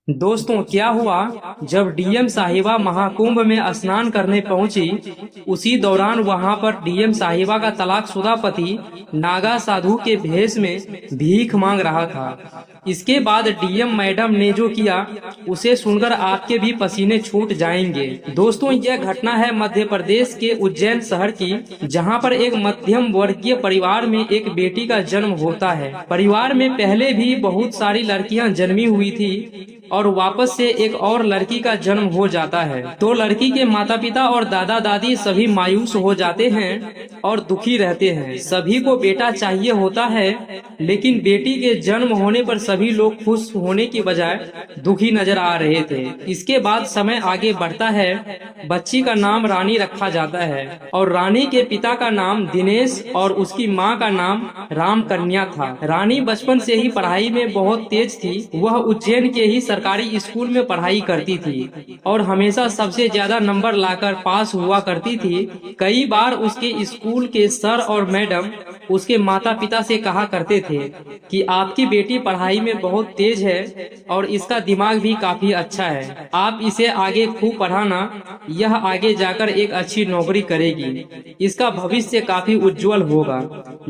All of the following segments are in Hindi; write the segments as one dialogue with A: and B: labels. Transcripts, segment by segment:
A: दोस्तों, क्या हुआ जब डीएम साहिबा महाकुंभ में स्नान करने पहुंची। उसी दौरान वहां पर डीएम साहिबा का तलाकशुदा पति नागा साधु के भेष में भीख मांग रहा था। इसके बाद डीएम मैडम ने जो किया उसे सुनकर आपके भी पसीने छूट जाएंगे। दोस्तों, यह घटना है मध्य प्रदेश के उज्जैन शहर की, जहां पर एक मध्यम वर्गीय परिवार में एक बेटी का जन्म होता है। परिवार में पहले भी बहुत सारी लड़कियां जन्मी हुई थी और वापस से एक और लड़की का जन्म हो जाता है। तो लड़की के माता पिता और दादा दादी सभी मायूस हो जाते हैं और दुखी रहते हैं। सभी को बेटा चाहिए होता है, लेकिन बेटी के जन्म होने पर सभी लोग खुश होने की बजाय दुखी नजर आ रहे थे। इसके बाद समय आगे बढ़ता है। बच्ची का नाम रानी रखा जाता है और रानी के पिता का नाम दिनेश और उसकी माँ का नाम राम कन्या था। रानी बचपन से ही पढ़ाई में बहुत तेज थी। वह उज्जैन के ही सरकारी स्कूल में पढ़ाई करती थी और हमेशा सबसे ज्यादा नंबर लाकर पास हुआ करती थी। कई बार उसके स्कूल के सर और मैडम उसके माता पिता से कहा करते थे कि आपकी बेटी पढ़ाई में बहुत तेज है और इसका दिमाग भी काफी अच्छा है, आप इसे आगे खूब पढ़ाना, यह आगे जाकर एक अच्छी नौकरी करेगी, इसका भविष्य काफी उज्जवल होगा।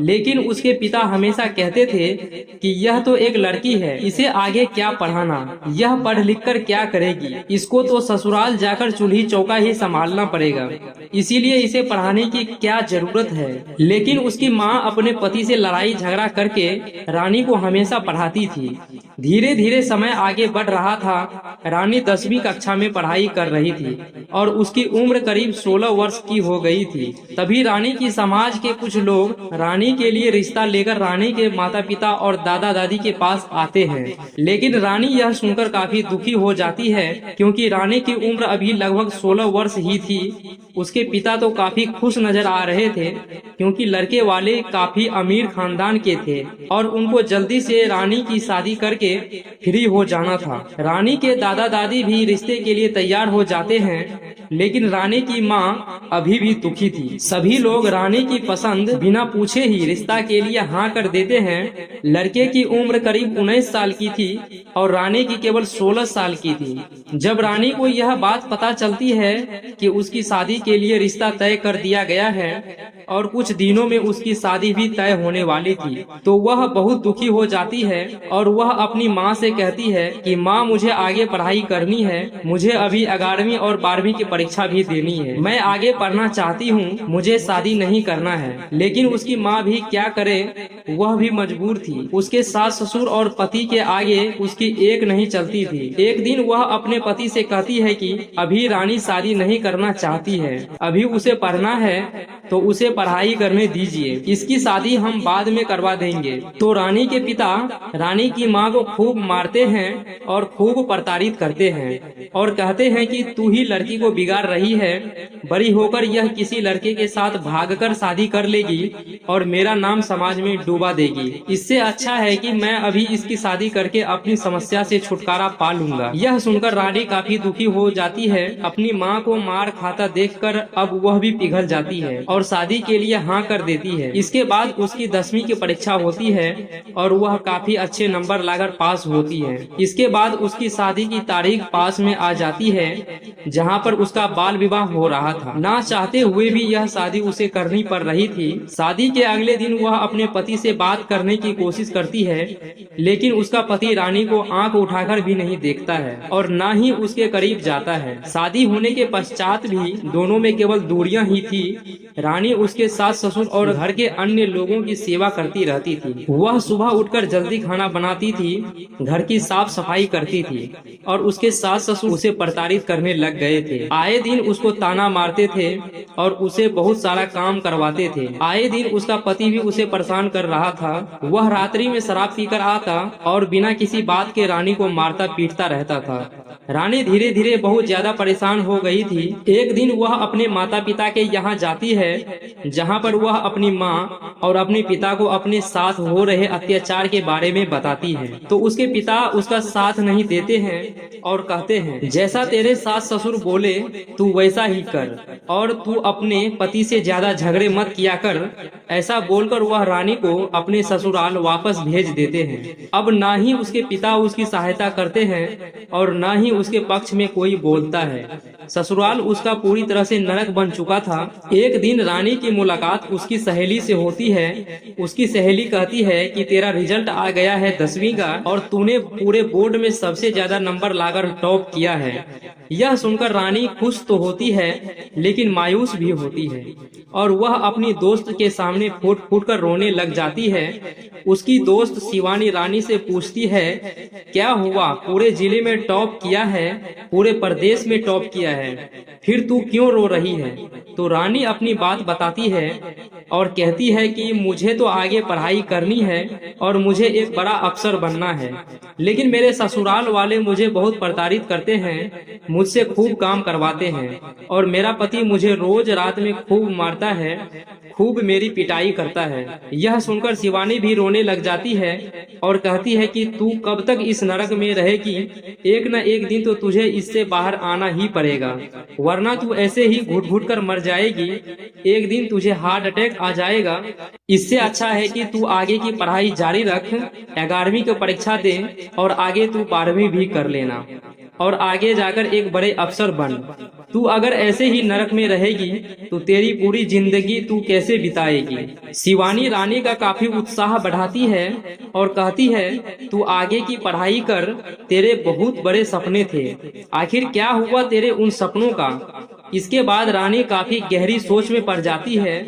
A: लेकिन उसके पिता हमेशा कहते थे कि यह तो एक लड़की है, इसे आगे क्या पढ़ाना, यह पढ़ लिख कर क्या करेगी, इसको तो ससुराल जाकर चूल्ही चौका ही संभालना पड़ेगा, इसीलिए इसे पढ़ाने की क्या जरूरत है। लेकिन उसकी माँ अपने पति से लड़ाई झगड़ा करके रानी को हमेशा पढ़ाती थी। धीरे धीरे समय आगे बढ़ रहा था। रानी 10वीं कक्षा में पढ़ाई कर रही थी और उसकी उम्र करीब 16 वर्ष की हो गई थी। तभी रानी की समाज के कुछ लोग रानी के लिए रिश्ता लेकर रानी के माता पिता और दादा दादी के पास आते हैं। लेकिन रानी यह सुनकर काफी दुखी हो जाती है, क्योंकि रानी की उम्र अभी लगभग 16 वर्ष ही थी। उसके पिता तो काफी खुश नजर आ रहे थे, क्योंकि लड़के वाले काफी अमीर खानदान के थे और उनको जल्दी से रानी की शादी करके फ्री हो जाना था। रानी के दादा दादी भी रिश्ते के लिए तैयार हो जाते हैं, लेकिन रानी की माँ अभी भी दुखी थी। सभी लोग रानी की पसंद बिना पूछे ही रिश्ता के लिए हाँ कर देते हैं। लड़के की उम्र करीब 19 साल की थी और रानी की केवल 16 साल की थी। जब रानी को यह बात पता चलती है कि उसकी शादी के लिए रिश्ता तय कर दिया गया है और कुछ दिनों में उसकी शादी भी तय होने वाली थी, तो वह बहुत दुखी हो जाती है और वह अपनी माँ से कहती है कि माँ, मुझे आगे पढ़ाई करनी है, मुझे अभी 11वीं और 12वीं की परीक्षा भी देनी है, मैं आगे पढ़ना चाहती हूँ, मुझे शादी नहीं करना है। लेकिन उसकी माँ भी क्या करे, वह भी मजबूर थी। उसके सास ससुर और पति के आगे उसकी एक नहीं चलती थी। एक दिन वह अपने पति से कहती है कि अभी रानी शादी नहीं करना चाहती है, अभी उसे पढ़ना है तो उसे पढ़ाई करने दीजिए, इसकी शादी हम बाद में करवा देंगे। तो रानी के पिता रानी की माँ को खूब मारते हैं और खूब प्रताड़ित करते हैं और कहते हैं कि तू ही लड़की को बिगाड़ रही है, बड़ी होकर यह किसी लड़के के साथ भागकर शादी कर लेगी और मेरा नाम समाज में डुबा देगी। इससे अच्छा है कि मैं अभी इसकी शादी करके अपनी समस्या से छुटकारा पा लूंगा। यह सुनकर रानी काफी दुखी हो जाती है। अपनी माँ को मार खाता देखकर अब वह भी पिघल जाती है और शादी के लिए हाँ कर देती है। इसके बाद उसकी 10वीं की परीक्षा होती है और वह काफी अच्छे नंबर लाकर पास होती है। इसके बाद उसकी शादी की तारीख पास में आ जाती है, जहां पर उसका बाल विवाह हो रहा था। ना चाहते हुए भी यह शादी उसे करनी पड़ रही थी। शादी के अगले दिन वह अपने पति से बात करने की कोशिश करती है, लेकिन उसका पति रानी को आंख उठाकर भी नहीं देखता है और ना ही उसके करीब जाता है। शादी होने के पश्चात भी दोनों में केवल दूरियां ही थी। रानी उसके सास ससुर और घर के अन्य लोगों की सेवा करती रहती थी। वह सुबह उठकर जल्दी खाना बनाती थी, घर की साफ सफाई करती थी और उसके सास ससुर उसे प्रताड़ित करने लग गए थे। आए दिन उसको ताना मारते थे और उसे बहुत सारा काम करवाते थे। आए दिन उसका पति भी उसे परेशान कर रहा था। वह रात्रि में शराब पीकर आता और बिना किसी बात के रानी को मारता पीटता रहता था। रानी धीरे धीरे बहुत ज्यादा परेशान हो गई थी। एक दिन वह अपने माता पिता के यहाँ जाती है, जहाँ पर वह अपनी माँ और अपने पिता को अपने साथ हो रहे अत्याचार के बारे में बताती है। तो उसके पिता उसका साथ नहीं देते हैं और कहते हैं, जैसा तेरे सास ससुर बोले तू वैसा ही कर और तू अपने पति से ज्यादा झगड़े मत किया कर। ऐसा बोलकर वह रानी को अपने ससुराल वापस भेज देते हैं। अब ना ही उसके पिता उसकी सहायता करते हैं और ना ही उसके पक्ष में कोई बोलता है। ससुराल उसका पूरी तरह से नरक बन चुका था। एक दिन रानी की मुलाकात उसकी सहेली से होती है। उसकी सहेली कहती है कि तेरा रिजल्ट आ गया है 10वीं का और तूने पूरे बोर्ड में सबसे ज्यादा नंबर लाकर टॉप किया है। यह सुनकर रानी खुश तो होती है लेकिन मायूस भी होती है और वह अपनी दोस्त के सामने फूट फूट कर रोने लग जाती है। उसकी दोस्त शिवानी रानी से पूछती है, क्या हुआ, पूरे जिले में टॉप किया है, पूरे प्रदेश में टॉप किया है, फिर तू क्यों रो रही है? तो रानी अपनी बात बताती है और कहती है कि मुझे तो आगे पढ़ाई करनी है और मुझे एक बड़ा अफसर बनना है, लेकिन मेरे ससुराल वाले मुझे बहुत प्रताड़ित करते हैं, मुझसे खूब काम करवाते हैं और मेरा पति मुझे रोज रात में खूब मारता है, खूब मेरी पिटाई करता है। यह सुनकर शिवानी भी रोने लग जाती है और कहती है कि तू कब तक इस नरक में रहेगी, एक न एक दिन तो तुझे इससे बाहर आना ही पड़ेगा, वरना तू ऐसे ही घुट घुट कर मर जाएगी। एक दिन तुझे हार्ट अटैक आ जाएगा। इससे अच्छा है कि तू आगे की पढ़ाई जारी रख, 11वीं की परीक्षा दे और आगे तू 12वीं भी कर लेना और आगे जाकर एक बड़े अफसर बन। तू अगर ऐसे ही नरक में रहेगी तो तेरी पूरी जिंदगी तू कैसे बिताएगी? शिवानी रानी का काफी उत्साह बढ़ाती है और कहती है, तू आगे की पढ़ाई कर, तेरे बहुत बड़े सपने थे, आखिर क्या हुआ तेरे उन सपनों का? इसके बाद रानी काफी गहरी सोच में पड़ जाती है।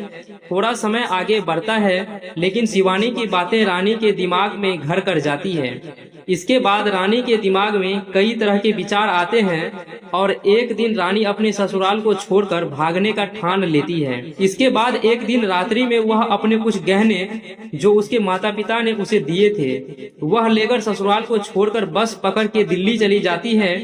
A: थोड़ा समय आगे बढ़ता है लेकिन शिवानी की बातें रानी के दिमाग में घर कर जाती है। इसके बाद रानी के दिमाग में कई तरह के विचार आते हैं और एक दिन रानी अपने ससुराल को छोड़कर भागने का ठान लेती है। इसके बाद एक दिन रात्रि में वह अपने कुछ गहने जो उसके माता पिता ने उसे दिए थे वह लेकर ससुराल को छोड़कर बस पकड़ के दिल्ली चली जाती है।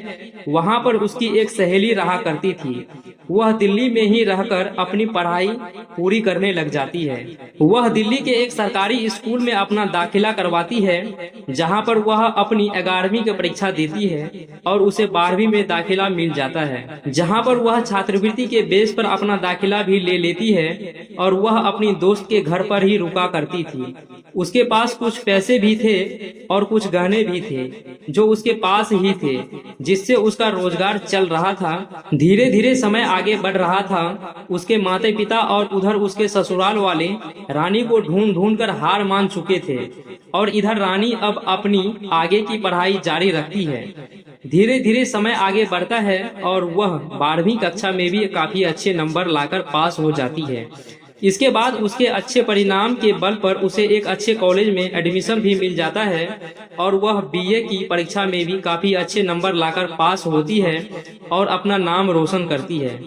A: वहाँ पर उसकी एक सहेली रहा करती थी। वह दिल्ली में ही रहकर अपनी पढ़ाई पूरी करने लग जाती है। वह दिल्ली के एक सरकारी स्कूल में अपना दाखिला करवाती है, जहां पर वह अपनी 11वीं की परीक्षा देती है और उसे 12वीं में दाखिला मिल जाता है, जहां पर वह छात्रवृत्ति के बेस पर अपना दाखिला भी ले लेती है और वह अपनी दोस्त के घर पर ही रुका करती थी। उसके पास कुछ पैसे भी थे और कुछ गहने भी थे जो उसके पास ही थे, जिससे उसका रोजगार चल रहा था। धीरे धीरे समय आगे बढ़ रहा था। उसके माता पिता और उधर उसके ससुराल वाले रानी को ढूंढ ढूंढ कर हार मान चुके थे और इधर रानी अब अपनी आगे की पढ़ाई जारी रखती है। धीरे धीरे समय आगे बढ़ता है और वह 12वीं कक्षा में भी काफी अच्छे नंबर लाकर पास हो जाती है। इसके बाद उसके अच्छे परिणाम के बल पर उसे एक अच्छे कॉलेज में एडमिशन भी मिल जाता है और वह बीए की परीक्षा में भी काफी अच्छे नंबर लाकर पास होती है और अपना नाम रोशन करती है।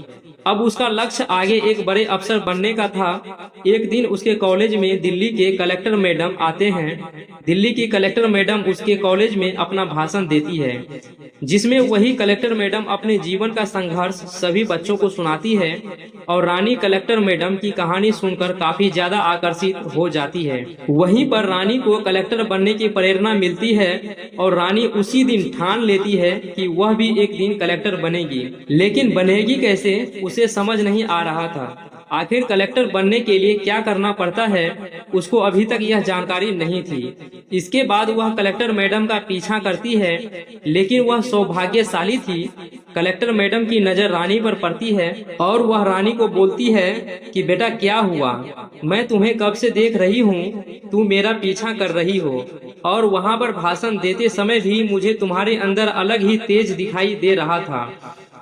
A: अब उसका लक्ष्य आगे एक बड़े अफसर बनने का था। एक दिन उसके कॉलेज में दिल्ली के कलेक्टर मैडम आते हैं। दिल्ली की कलेक्टर मैडम उसके कॉलेज में अपना भाषण देती है, जिसमें वही कलेक्टर मैडम अपने जीवन का संघर्ष सभी बच्चों को सुनाती है और रानी कलेक्टर मैडम की कहानी सुनकर काफी ज्यादा आकर्षित हो जाती है। वहीं पर रानी को कलेक्टर बनने की प्रेरणा मिलती है और रानी उसी दिन ठान लेती है कि वह भी एक दिन कलेक्टर बनेगी, लेकिन बनेगी कैसे उसे समझ नहीं आ रहा था। आखिर कलेक्टर बनने के लिए क्या करना पड़ता है उसको अभी तक यह जानकारी नहीं थी। इसके बाद वह कलेक्टर मैडम का पीछा करती है, लेकिन वह सौभाग्यशाली थी। कलेक्टर मैडम की नजर रानी पर पड़ती है और वह रानी को बोलती है कि बेटा क्या हुआ, मैं तुम्हें कब से देख रही हूँ, तू मेरा पीछा कर रही हो और वहाँ पर भाषण देते समय भी मुझे तुम्हारे अंदर अलग ही तेज दिखाई दे रहा था।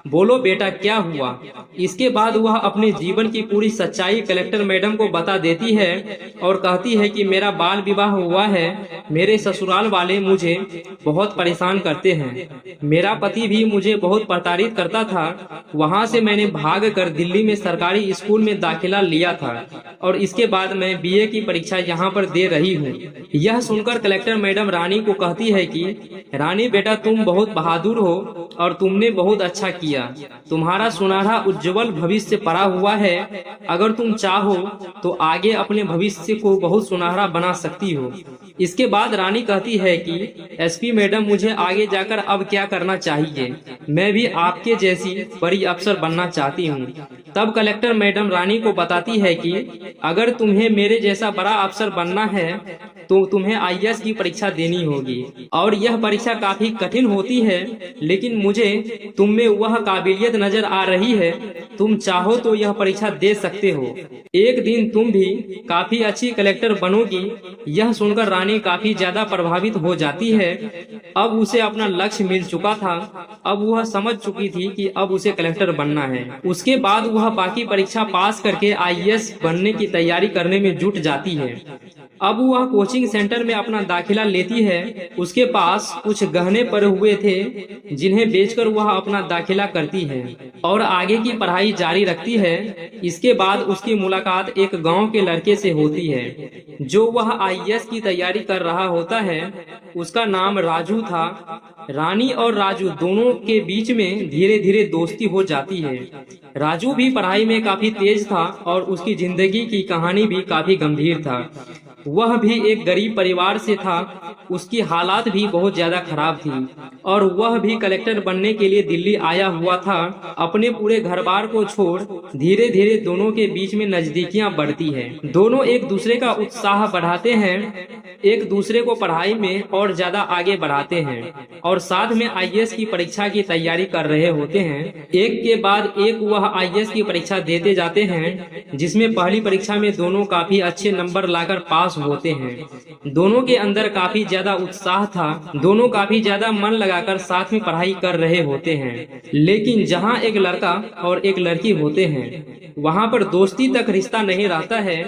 A: बोलो बेटा क्या हुआ। इसके बाद वह अपने जीवन की पूरी सच्चाई कलेक्टर मैडम को बता देती है और कहती है कि मेरा बाल विवाह हुआ है, मेरे ससुराल वाले मुझे बहुत परेशान करते हैं, मेरा पति भी मुझे बहुत प्रताड़ित करता था, वहां से मैंने भाग कर दिल्ली में सरकारी स्कूल में दाखिला लिया था और इसके बाद मैं बीए की परीक्षा यहाँ पर दे रही हूँ। यह सुनकर कलेक्टर मैडम रानी को कहती है कि रानी बेटा तुम बहुत बहादुर हो और तुमने बहुत अच्छा किया, तुम्हारा सुनहरा उज्जवल भविष्य पड़ा हुआ है, अगर तुम चाहो तो आगे अपने भविष्य को बहुत सुनहरा बना सकती हो। इसके बाद रानी कहती है कि एसपी मैडम मुझे आगे जाकर अब क्या करना चाहिए, मैं भी आपके जैसी बड़ी अफसर बनना चाहती हूँ। तब कलेक्टर मैडम रानी को बताती है कि अगर तुम्हें मेरे जैसा बड़ा अफसर बनना है तो तुम्हें आईएएस की परीक्षा देनी होगी और यह परीक्षा काफी कठिन होती है, लेकिन मुझे तुम में वह काबिलियत नजर आ रही है, तुम चाहो तो यह परीक्षा दे सकते हो, एक दिन तुम भी काफी अच्छी कलेक्टर बनोगी। यह सुनकर रानी काफी ज्यादा प्रभावित हो जाती है। अब उसे अपना लक्ष्य मिल चुका था, अब वह समझ चुकी थी कि अब उसे कलेक्टर बनना है। उसके बाद वह बाकी परीक्षा पास करके आईएएस बनने की तैयारी करने में जुट जाती है। अब वह कोचिंग सेंटर में अपना दाखिला लेती है। उसके पास कुछ गहने पड़े हुए थे जिन्हें बेचकर वह अपना दाखिला करती है और आगे की पढ़ाई जारी रखती है। इसके बाद उसकी मुलाकात एक गांव के लड़के से होती है जो वह आईएएस की तैयारी कर रहा होता है। उसका नाम राजू था। रानी और राजू दोनों के बीच में धीरे धीरे दोस्ती हो जाती है। राजू भी पढ़ाई में काफी तेज था और उसकी जिंदगी की कहानी भी काफी गंभीर था। वह भी एक गरीब परिवार से था, उसकी हालात भी बहुत ज्यादा खराब थी और वह भी कलेक्टर बनने के लिए दिल्ली आया हुआ था। अपने पूरे घर बार को छोड़ धीरे धीरे दोनों के बीच में नजदीकियां बढ़ती है। दोनों एक दूसरे का उत्साह बढ़ाते हैं, एक दूसरे को पढ़ाई में और ज्यादा आगे बढ़ाते हैं और साथ में आईएएस की परीक्षा की तैयारी कर रहे होते हैं। एक के बाद एक वह आईएएस की परीक्षा देते जाते हैं, जिसमें पहली परीक्षा में दोनों काफी अच्छे नंबर लाकर पास होते हैं। दोनों के अंदर काफी ज्यादा उत्साह था, दोनों काफी ज्यादा मन लगाकर साथ में पढ़ाई कर रहे होते हैं। लेकिन जहां एक लड़का और एक लड़की होते हैं वहां पर दोस्ती तक रिश्ता नहीं रहता है।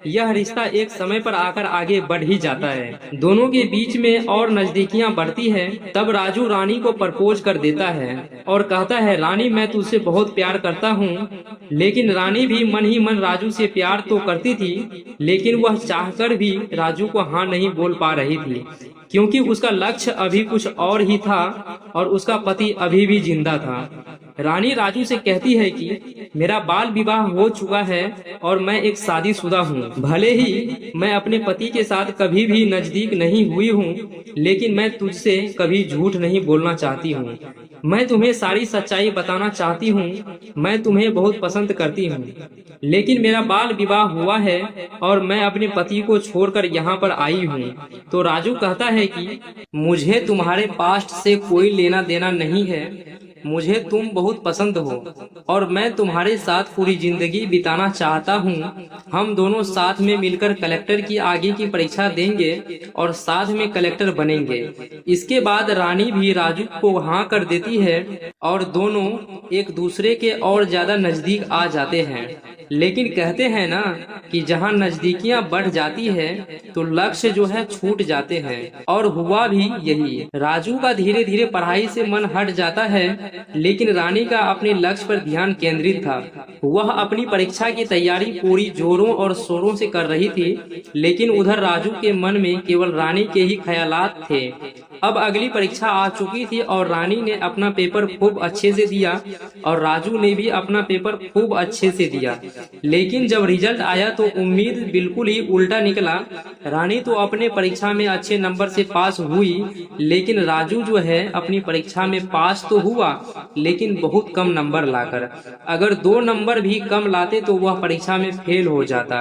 A: यह रिश्ता एक समय पर आकर आगे बढ़ ही जाता है। दोनों के बीच में और नजदीकियां बढ़ती है। तब राजू रानी को प्रपोज कर देता है और कहता है रानी मैं तुझसे बहुत प्यार करता हूँ। लेकिन रानी भी मन ही मन राजू से प्यार तो करती थी, लेकिन वह चाहकर भी राजू को हाँ नहीं बोल पा रही थी, क्योंकि उसका लक्ष्य अभी कुछ और ही था और उसका पति अभी भी जिंदा था। रानी राजू से कहती है कि मेरा बाल विवाह हो चुका है और मैं एक शादीशुदा हूँ। भले ही मैं अपने पति के साथ कभी भी नजदीक नहीं हुई हूँ, लेकिन मैं तुझसे कभी झूठ नहीं बोलना चाहती हूँ। मैं तुम्हें सारी सच्चाई बताना चाहती हूँ। मैं तुम्हें बहुत पसंद करती हूँ, लेकिन मेरा बाल विवाह हुआ है और मैं अपने पति को छोड़कर यहाँ पर आई हूँ। तो राजू कहता है कि मुझे तुम्हारे पास्ट से कोई लेना देना नहीं है, मुझे तुम बहुत पसंद हो और मैं तुम्हारे साथ पूरी जिंदगी बिताना चाहता हूँ। हम दोनों साथ में मिलकर कलेक्टर की आगे की परीक्षा देंगे और साथ में कलेक्टर बनेंगे। इसके बाद रानी भी राजू को हाँ कर देती है और दोनों एक दूसरे के और ज्यादा नजदीक आ जाते हैं। लेकिन कहते हैं ना कि जहाँ नजदीकियां बढ़ जाती है तो लक्ष्य जो है छूट जाते हैं, और हुआ भी यही। राजू का धीरे धीरे पढ़ाई से मन हट जाता है, लेकिन रानी का अपने लक्ष्य पर ध्यान केंद्रित था। वह अपनी परीक्षा की तैयारी पूरी जोरों और शोरों से कर रही थी, लेकिन उधर राजू के मन में केवल रानी के ही ख्यालात थे। अब अगली परीक्षा आ चुकी थी और रानी ने अपना पेपर खूब अच्छे से दिया और राजू ने भी अपना पेपर खूब अच्छे से दिया। लेकिन जब रिजल्ट आया तो उम्मीद बिल्कुल ही उल्टा निकला। रानी तो अपने परीक्षा में अच्छे नंबर से पास हुई, लेकिन राजू जो है अपनी परीक्षा में पास तो हुआ लेकिन बहुत कम नंबर लाकर। अगर 2 नंबर भी कम लाते तो वह परीक्षा में फेल हो जाता।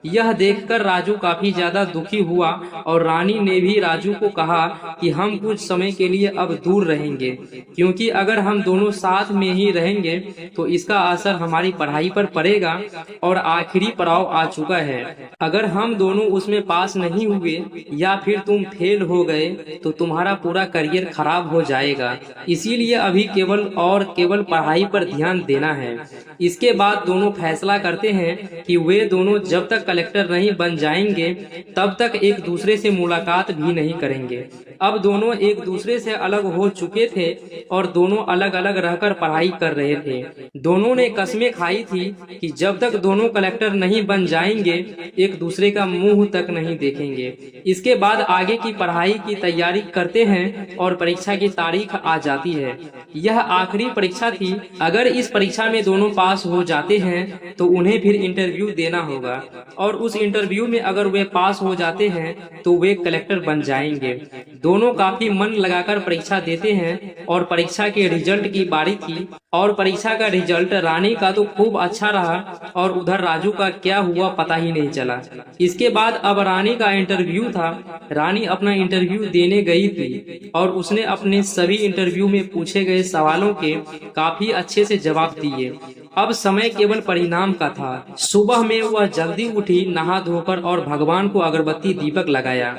A: यह देखकर राजू काफी ज्यादा दुखी हुआ और रानी ने भी राजू को कहा कि हम कुछ समय के लिए अब दूर रहेंगे, क्योंकि अगर हम दोनों साथ में ही रहेंगे तो इसका असर हमारी पढ़ाई पर पड़ेगा और आखिरी पड़ाव आ चुका है। अगर हम दोनों उसमें पास नहीं हुए या फिर तुम फेल हो गए तो तुम्हारा पूरा करियर खराब हो जाएगा। इसीलिए अभी केवल केवल पढ़ाई पर ध्यान देना है। इसके बाद दोनों फैसला करते हैं कि वे दोनों जब तक कलेक्टर नहीं बन जाएंगे तब तक एक दूसरे से मुलाकात भी नहीं करेंगे। अब दोनों एक दूसरे से अलग हो चुके थे और दोनों अलग अलग रहकर पढ़ाई कर रहे थे। दोनों ने कसमें खाई थी कि जब तक दोनों कलेक्टर नहीं बन जाएंगे एक दूसरे का मुंह तक नहीं देखेंगे। इसके बाद आगे की पढ़ाई की तैयारी करते हैं और परीक्षा की तारीख आ जाती है। यह आखिरी परीक्षा थी। अगर इस परीक्षा में दोनों पास हो जाते हैं तो उन्हें फिर इंटरव्यू देना होगा और उस इंटरव्यू में अगर वे पास हो जाते हैं तो वे कलेक्टर बन जाएंगे। दोनों काफी मन लगाकर परीक्षा देते हैं और परीक्षा के रिजल्ट की बारी थी और परीक्षा का रिजल्ट रानी का तो खूब अच्छा रहा और उधर राजू का क्या हुआ पता ही नहीं चला। इसके बाद अब रानी का इंटरव्यू था। रानी अपना इंटरव्यू देने गई थी और उसने अपने सभी इंटरव्यू में पूछे गए सवालों के काफी अच्छे से जवाब दिए। अब समय केवल परिणाम का था। सुबह में वह जल्दी उठी, नहा धोकर और भगवान को अगरबत्ती दीपक लगाया।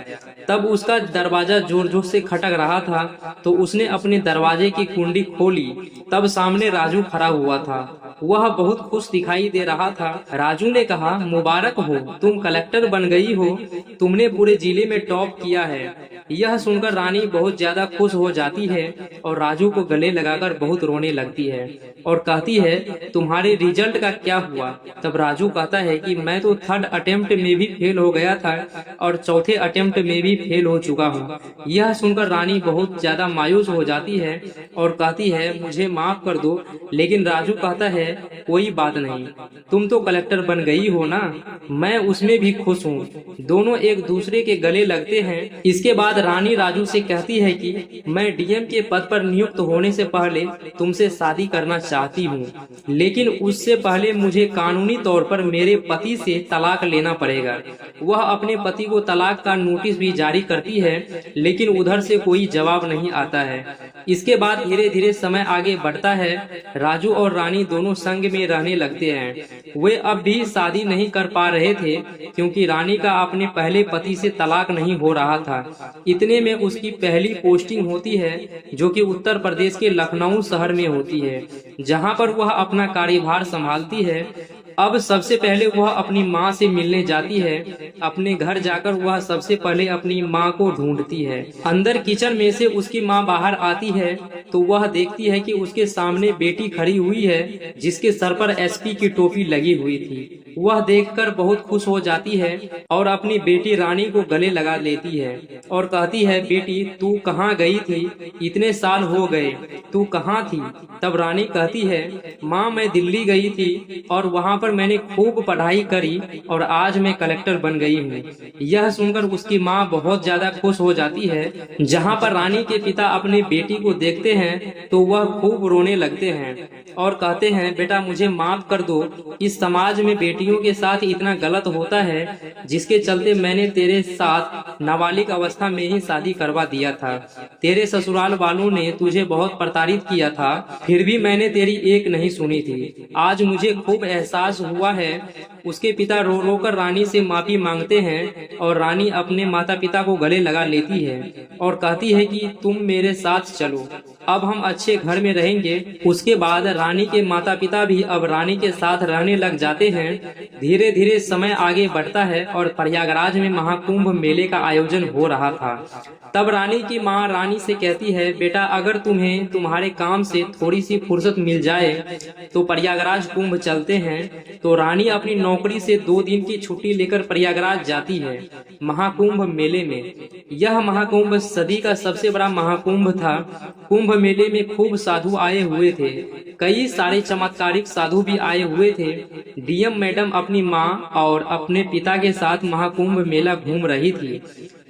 A: तब उसका दरवाजा जोर जोर से खटक रहा था तो उसने अपने दरवाजे की कुंडी खोली। तब सामने राजू खड़ा हुआ था। वह बहुत खुश दिखाई दे रहा था। राजू ने कहा, मुबारक हो, तुम कलेक्टर बन गई हो, तुमने पूरे जिले में टॉप किया है। यह सुनकर रानी बहुत ज्यादा खुश हो जाती है और राजू को गले लगाकर बहुत रोने लगती है और कहती है, तुम्हारे रिजल्ट का क्या हुआ? तब राजू कहता है कि मैं तो 3rd अटेम्प्ट में भी फेल हो गया था और 4थे अटेम्प्ट में भी फेल हो चुका हूँ। यह सुनकर रानी बहुत ज्यादा मायूस हो जाती है और कहती है, मुझे माफ कर दो। लेकिन राजू कहता है, कोई बात नहीं, तुम तो कलेक्टर बन गई हो ना, मैं उसमें भी खुश हूँ। दोनों एक दूसरे के गले लगते हैं। इसके बाद रानी राजू से कहती है कि मैं डीएम के पद पर नियुक्त होने से पहले तुमसे शादी करना चाहती हूँ, लेकिन उससे पहले मुझे कानूनी तौर पर मेरे पति से तलाक लेना पड़ेगा। वह अपने पति को तलाक का नोटिस भी जारी करती है लेकिन उधर से कोई जवाब नहीं आता है। इसके बाद धीरे धीरे समय आगे बढ़ता है। राजू और रानी दोनों संग में रहने लगते हैं। वे अब भी शादी नहीं कर पा रहे थे क्योंकि रानी का अपने पहले पति से तलाक नहीं हो रहा था। इतने में उसकी पहली पोस्टिंग होती है जो कि उत्तर प्रदेश के लखनऊ शहर में होती है, जहां पर वह अपना कार्यभार संभालती है। अब सबसे पहले वह अपनी माँ से मिलने जाती है। अपने घर जाकर वह सबसे पहले अपनी माँ को ढूंढती है। अंदर किचन में से उसकी माँ बाहर आती है तो वह देखती है कि उसके सामने बेटी खड़ी हुई है जिसके सर पर एसपी की टोपी लगी हुई थी। वह देखकर बहुत खुश हो जाती है और अपनी बेटी रानी को गले लगा लेती है और कहती है, बेटी तू कहाँ गई थी? इतने साल हो गए, तू कहाँ थी? तब रानी कहती है, माँ मैं दिल्ली गई थी और वहाँ पर मैंने खूब पढ़ाई करी और आज मैं कलेक्टर बन गई हूँ। यह सुनकर उसकी माँ बहुत ज्यादा खुश हो जाती है। जहाँ पर रानी के पिता अपनी बेटी को देखते हैं तो वह खूब रोने लगते हैं और कहते हैं, बेटा मुझे माफ कर दो, इस समाज में बेटियों के साथ इतना गलत होता है जिसके चलते मैंने तेरे साथ नाबालिग अवस्था में ही शादी करवा दिया था। तेरे ससुराल वालों ने तुझे बहुत प्रताड़ित किया था, फिर भी मैंने तेरी एक नहीं सुनी थी। आज मुझे खूब एहसास हुआ है। उसके पिता रो रो कर रानी से माफी मांगते हैं और रानी अपने माता पिता को गले लगा लेती है और कहती है कि तुम मेरे साथ चलो, अब हम अच्छे घर में रहेंगे। उसके बाद रानी के माता पिता भी अब रानी के साथ रहने लग जाते हैं। धीरे धीरे समय आगे बढ़ता है और प्रयागराज में महाकुंभ मेले का आयोजन हो रहा था। तब रानी की माँ रानी से कहती है, बेटा अगर तुम्हें तुम्हारे काम से थोड़ी सी फुर्सत मिल जाए तो प्रयागराज कुंभ चलते हैं। तो रानी अपनी नौकरी से 2 दिन की छुट्टी लेकर प्रयागराज जाती है महाकुंभ मेले में। यह महाकुंभ सदी का सबसे बड़ा महाकुंभ था। कुंभ मेले में खूब साधु आए हुए थे, कई सारे चमत्कारिक साधु भी आए हुए थे। डीएम मैडम अपनी माँ और अपने पिता के साथ महाकुंभ मेला घूम रही थी।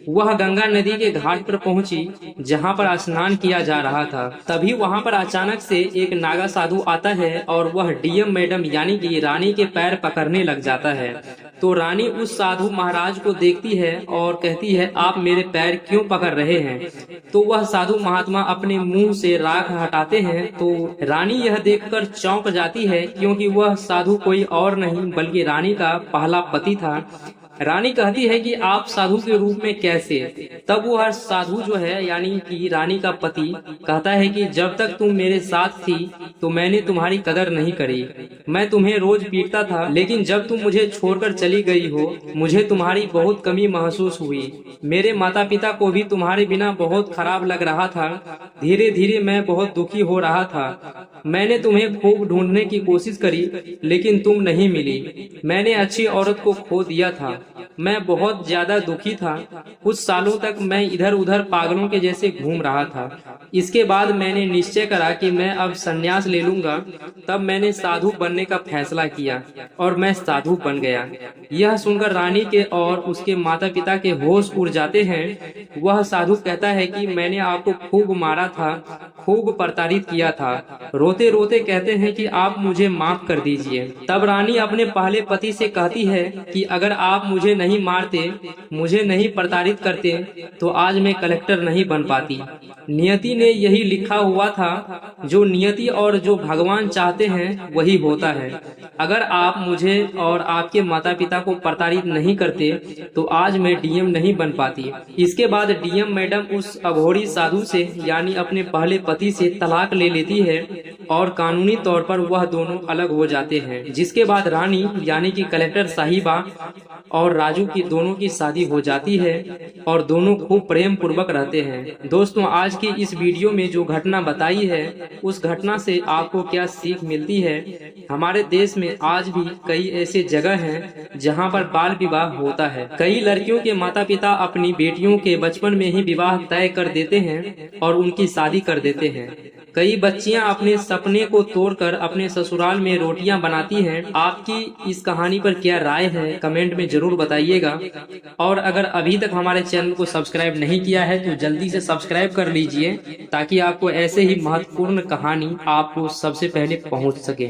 A: वह गंगा नदी के घाट पर पहुंची जहां पर स्नान किया जा रहा था। तभी वहां पर अचानक से एक नागा साधु आता है और वह डीएम मैडम यानी कि रानी के पैर पकड़ने लग जाता है। तो रानी उस साधु महाराज को देखती है और कहती है, आप मेरे पैर क्यों पकड़ रहे हैं? तो वह साधु महात्मा अपने मुंह से राख हटाते हैं। तो रानी यह देखकर चौंक जाती है क्योंकि वह साधु कोई और नहीं बल्कि रानी का पहला पति था। रानी कहती है कि आप साधु के रूप में कैसे। तब वह साधु जो है यानी कि रानी का पति कहता है कि जब तक तुम मेरे साथ थी तो मैंने तुम्हारी कदर नहीं करी। मैं तुम्हें रोज पीटता था, लेकिन जब तुम मुझे छोड़कर चली गई हो मुझे तुम्हारी बहुत कमी महसूस हुई। मेरे माता पिता को भी तुम्हारे बिना बहुत खराब लग रहा था। धीरे धीरे मैं बहुत दुखी हो रहा था। मैंने तुम्हें खूब ढूंढने की कोशिश करी लेकिन तुम नहीं मिली। मैंने अच्छी औरत को खो दिया था। मैं बहुत ज्यादा दुखी था। कुछ सालों तक मैं इधर उधर पागलों के जैसे घूम रहा था। इसके बाद मैंने निश्चय करा कि मैं अब संन्यास ले लूंगा। तब मैंने साधु बनने का फैसला किया और मैं साधु बन गया। यह सुनकर रानी के और उसके माता पिता के होश उड़ जाते हैं। वह साधु कहता है कि मैंने आपको खूब मारा था, खूब प्रताड़ित किया था। रोते रोते कहते हैं कि आप मुझे माफ कर दीजिए। तब रानी अपने पहले पति से कहती है कि अगर आप मुझे नहीं मारते, मुझे नहीं प्रताड़ित करते तो आज मैं कलेक्टर नहीं बन पाती। नियति ने यही लिखा हुआ था, जो नियति और जो भगवान चाहते हैं वही होता है। अगर आप मुझे और आपके माता पिता को प्रताड़ित नहीं करते तो आज मैं डीएम नहीं बन पाती। इसके बाद डीएम मैडम उस अघोरी साधु से यानी अपने पहले पति से तलाक ले लेती है और कानूनी तौर पर वह दोनों अलग हो जाते हैं। जिसके बाद रानी यानी कि कलेक्टर साहिबा और राजू की दोनों की शादी हो जाती है और दोनों खूब प्रेम पूर्वक रहते हैं। दोस्तों, आज की इस वीडियो में जो घटना बताई है उस घटना से आपको क्या सीख मिलती है? हमारे देश में आज भी कई ऐसे जगह हैं जहां पर बाल विवाह होता है। कई लड़कियों के माता पिता अपनी बेटियों के बचपन में ही विवाह तय कर देते हैं और उनकी शादी कर देते हैं। कई बच्चियां अपने सपने को तोड़कर अपने ससुराल में रोटियां बनाती हैं। आपकी इस कहानी पर क्या राय है कमेंट में जरूर बताइएगा। और अगर अभी तक हमारे चैनल को सब्सक्राइब नहीं किया है तो जल्दी से सब्सक्राइब कर लीजिए ताकि आपको ऐसे ही महत्वपूर्ण कहानी आपको सबसे पहले पहुंच सके।